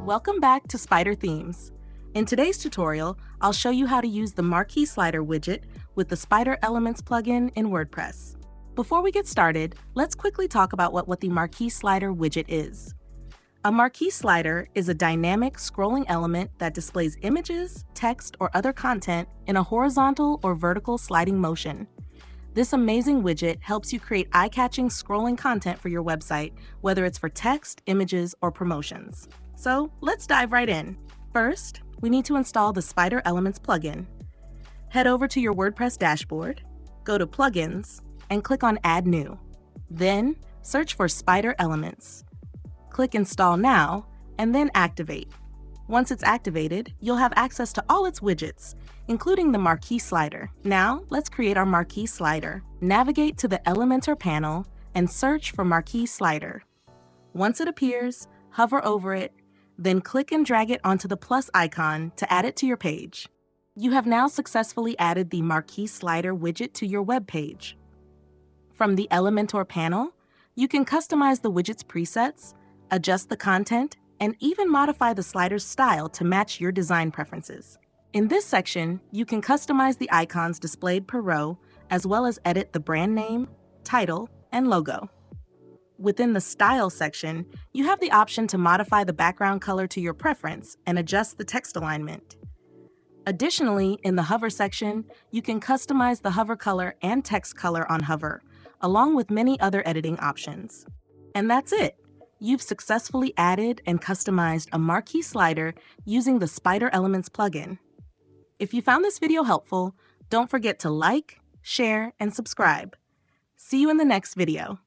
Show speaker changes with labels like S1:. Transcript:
S1: Welcome back to Spider Themes. In today's tutorial, I'll show you how to use the Marquee slider widget with the Spider Elements plugin in WordPress. Before we get started, let's quickly talk about what the Marquee slider widget is. A Marquee slider is a dynamic scrolling element that displays images, text, or other content in a horizontal or vertical sliding motion. This amazing widget helps you create eye-catching scrolling content for your website, whether it's for text, images, or promotions. So let's dive right in. First, we need to install the Spider Elements plugin. Head over to your WordPress dashboard, go to Plugins, and click on Add New. Then, search for Spider Elements. Click Install Now, and then Activate. Once it's activated, you'll have access to all its widgets, including the Marquee slider. Now, let's create our Marquee slider. Navigate to the Elementor panel and search for Marquee slider. Once it appears, hover over it, then click and drag it onto the plus icon to add it to your page. You have now successfully added the Marquee slider widget to your web page. From the Elementor panel, you can customize the widget's presets, adjust the content, and even modify the slider's style to match your design preferences. In this section, you can customize the icons displayed per row, as well as edit the brand name, title, and logo. Within the Style section, you have the option to modify the background color to your preference and adjust the text alignment. Additionally, in the Hover section, you can customize the hover color and text color on hover, along with many other editing options. And that's it! You've successfully added and customized a Marquee slider using the Spider Elements plugin. If you found this video helpful, don't forget to like, share, and subscribe. See you in the next video.